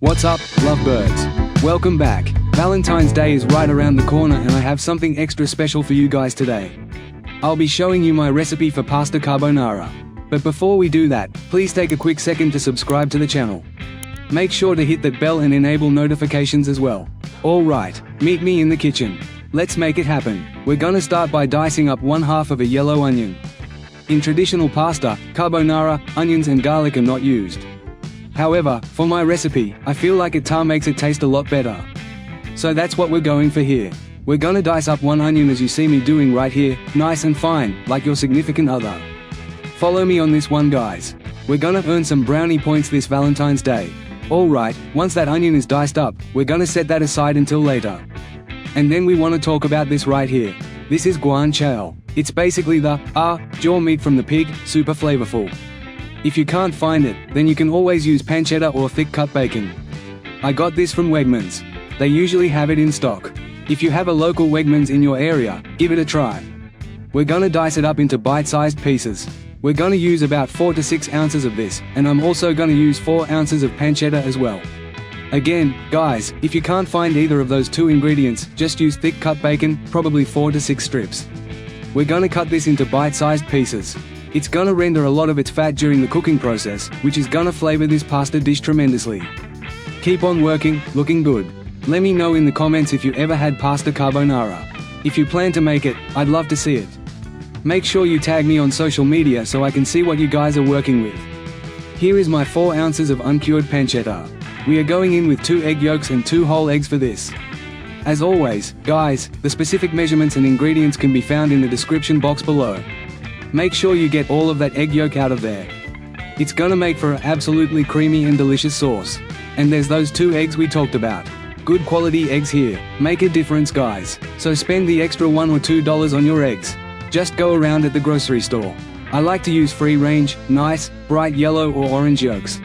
What's up, lovebirds? Welcome back. Valentine's Day is right around the corner and I have something extra special for you guys today. I'll be showing you my recipe for pasta carbonara. But before we do that, please take a quick second to subscribe to the channel. Make sure to hit that bell and enable notifications as well. Alright, meet me in the kitchen. Let's make it happen. We're gonna start by dicing up 1/2 of a yellow onion. In traditional pasta, carbonara, onions and garlic are not used. However, for my recipe, I feel like it makes it taste a lot better. So that's what we're going for here. We're gonna dice up 1 onion as you see me doing right here, nice and fine, like your significant other. Follow me on this one, guys. We're gonna earn some brownie points this Valentine's Day. Alright, once that onion is diced up, we're gonna set that aside until later. And then we want to talk about this right here. This is guanciale. It's basically the jaw meat from the pig, super flavorful. If you can't find it, then you can always use pancetta or thick cut bacon. I got this from Wegmans. They usually have it in stock. If you have a local Wegmans in your area, give it a try. We're gonna dice it up into bite-sized pieces. We're gonna use about 4 to 6 ounces of this, and I'm also gonna use 4 ounces of pancetta as well. Again, guys, if you can't find either of those 2 ingredients, just use thick cut bacon, probably 4 to 6 strips. We're gonna cut this into bite-sized pieces. It's gonna render a lot of its fat during the cooking process, which is gonna flavor this pasta dish tremendously. Keep on working, looking good. Let me know in the comments if you ever had pasta carbonara. If you plan to make it, I'd love to see it. Make sure you tag me on social media so I can see what you guys are working with. Here is my 4 ounces of uncured pancetta. We are going in with 2 egg yolks and 2 whole eggs for this. As always, guys, the specific measurements and ingredients can be found in the description box below. Make sure you get all of that egg yolk out of there. It's gonna make for an absolutely creamy and delicious sauce. And there's those 2 eggs we talked about. Good quality eggs here. Make a difference, guys. So spend the extra $1 or $2 on your eggs. Just go around at the grocery store. I like to use free range, nice, bright yellow or orange yolks.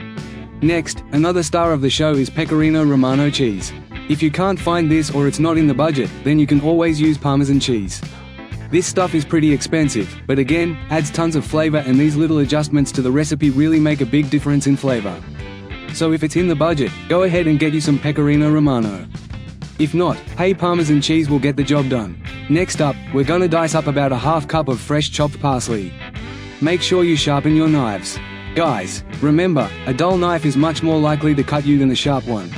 Next, another star of the show is pecorino romano cheese. If you can't find this or it's not in the budget, then you can always use parmesan cheese. This stuff is pretty expensive, but again, adds tons of flavor, and these little adjustments to the recipe really make a big difference in flavor. So if it's in the budget, go ahead and get you some pecorino romano. If not, hey, parmesan cheese will get the job done. Next up, we're gonna dice up about 1/2 cup of fresh chopped parsley. Make sure you sharpen your knives. Guys, remember, a dull knife is much more likely to cut you than a sharp one.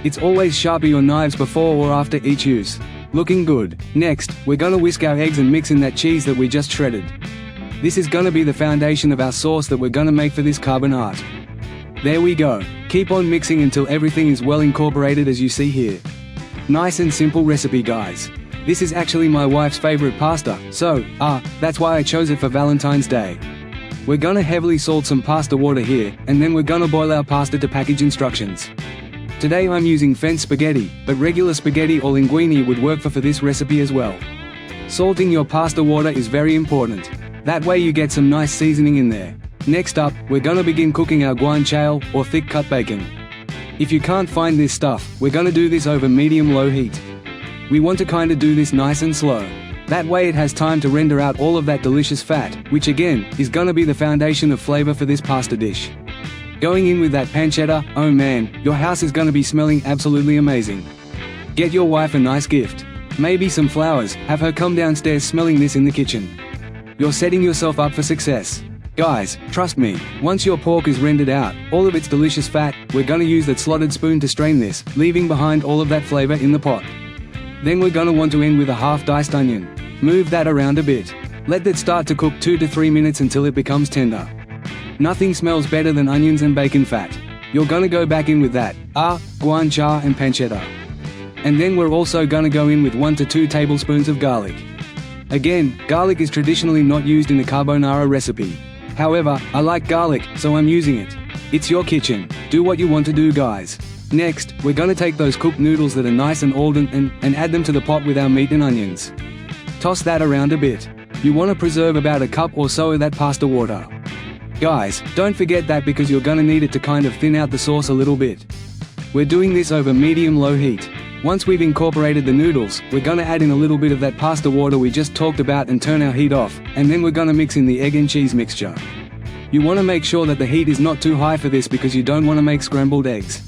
It's always sharpen your knives before or after each use. Looking good. Next, we're gonna whisk our eggs and mix in that cheese that we just shredded. This is gonna be the foundation of our sauce that we're gonna make for this carbonara. There we go. Keep on mixing until everything is well incorporated as you see here. Nice and simple recipe, guys. This is actually my wife's favorite pasta, so, that's why I chose it for Valentine's Day. We're gonna heavily salt some pasta water here, and then we're gonna boil our pasta to package instructions. Today I'm using French spaghetti, but regular spaghetti or linguine would work for this recipe as well. Salting your pasta water is very important. That way you get some nice seasoning in there. Next up, we're gonna begin cooking our guanciale, or thick cut bacon. If you can't find this stuff, we're gonna do this over medium-low heat. We want to kinda do this nice and slow. That way it has time to render out all of that delicious fat, which again, is gonna be the foundation of flavor for this pasta dish. Going in with that pancetta, oh man, your house is gonna be smelling absolutely amazing. Get your wife a nice gift. Maybe some flowers, have her come downstairs smelling this in the kitchen. You're setting yourself up for success. Guys, trust me, once your pork is rendered out, all of its delicious fat, we're gonna use that slotted spoon to strain this, leaving behind all of that flavor in the pot. Then we're gonna want to end with a half diced onion. Move that around a bit. Let that start to cook 2 to 3 minutes until it becomes tender. Nothing smells better than onions and bacon fat. You're gonna go back in with that, guanciale and pancetta. And then we're also gonna go in with 1 to 2 tablespoons of garlic. Again, garlic is traditionally not used in a carbonara recipe. However, I like garlic, so I'm using it. It's your kitchen. Do what you want to do, guys. Next, we're gonna take those cooked noodles that are nice and al dente and add them to the pot with our meat and onions. Toss that around a bit. You want to preserve about 1 cup or so of that pasta water. Guys, don't forget that because you're gonna need it to kind of thin out the sauce a little bit. We're doing this over medium-low heat. Once we've incorporated the noodles, we're gonna add in a little bit of that pasta water we just talked about and turn our heat off, and then we're gonna mix in the egg and cheese mixture. You want to make sure that the heat is not too high for this because you don't want to make scrambled eggs.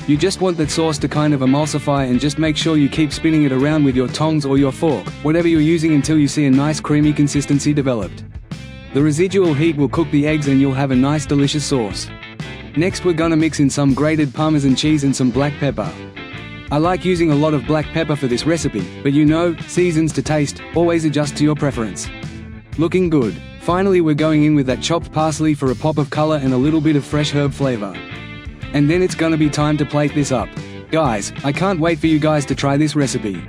You just want that sauce to kind of emulsify, and just make sure you keep spinning it around with your tongs or your fork, whatever you're using, until you see a nice creamy consistency developed. The residual heat will cook the eggs and you'll have a nice delicious sauce. Next we're gonna mix in some grated Parmesan cheese and some black pepper. I like using a lot of black pepper for this recipe, but you know, seasons to taste, always adjust to your preference. Looking good. Finally we're going in with that chopped parsley for a pop of color and a little bit of fresh herb flavor. And then it's gonna be time to plate this up. Guys, I can't wait for you guys to try this recipe.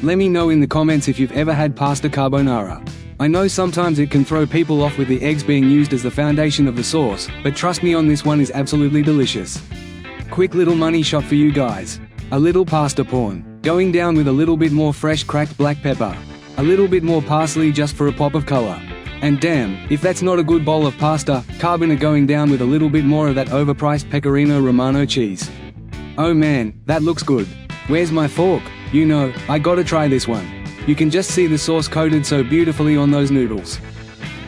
Let me know in the comments if you've ever had pasta carbonara. I know sometimes it can throw people off with the eggs being used as the foundation of the sauce, but trust me, on this one is absolutely delicious. Quick little money shot for you guys. A little pasta pawn, going down with a little bit more fresh cracked black pepper. A little bit more parsley just for a pop of color. And damn, if that's not a good bowl of pasta carbonara, going down with a little bit more of that overpriced pecorino romano cheese. Oh man, that looks good. Where's my fork? You know, I gotta try this one. You can just see the sauce coated so beautifully on those noodles.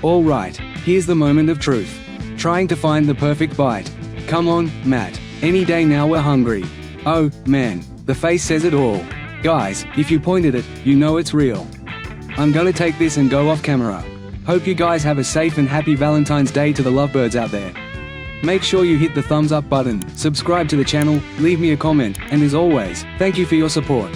Alright, here's the moment of truth. Trying to find the perfect bite. Come on, Matt. Any day now, we're hungry. Oh, man, the face says it all. Guys, if you pointed it, you know it's real. I'm gonna take this and go off camera. Hope you guys have a safe and happy Valentine's Day to the lovebirds out there. Make sure you hit the thumbs up button, subscribe to the channel, leave me a comment, and as always, thank you for your support.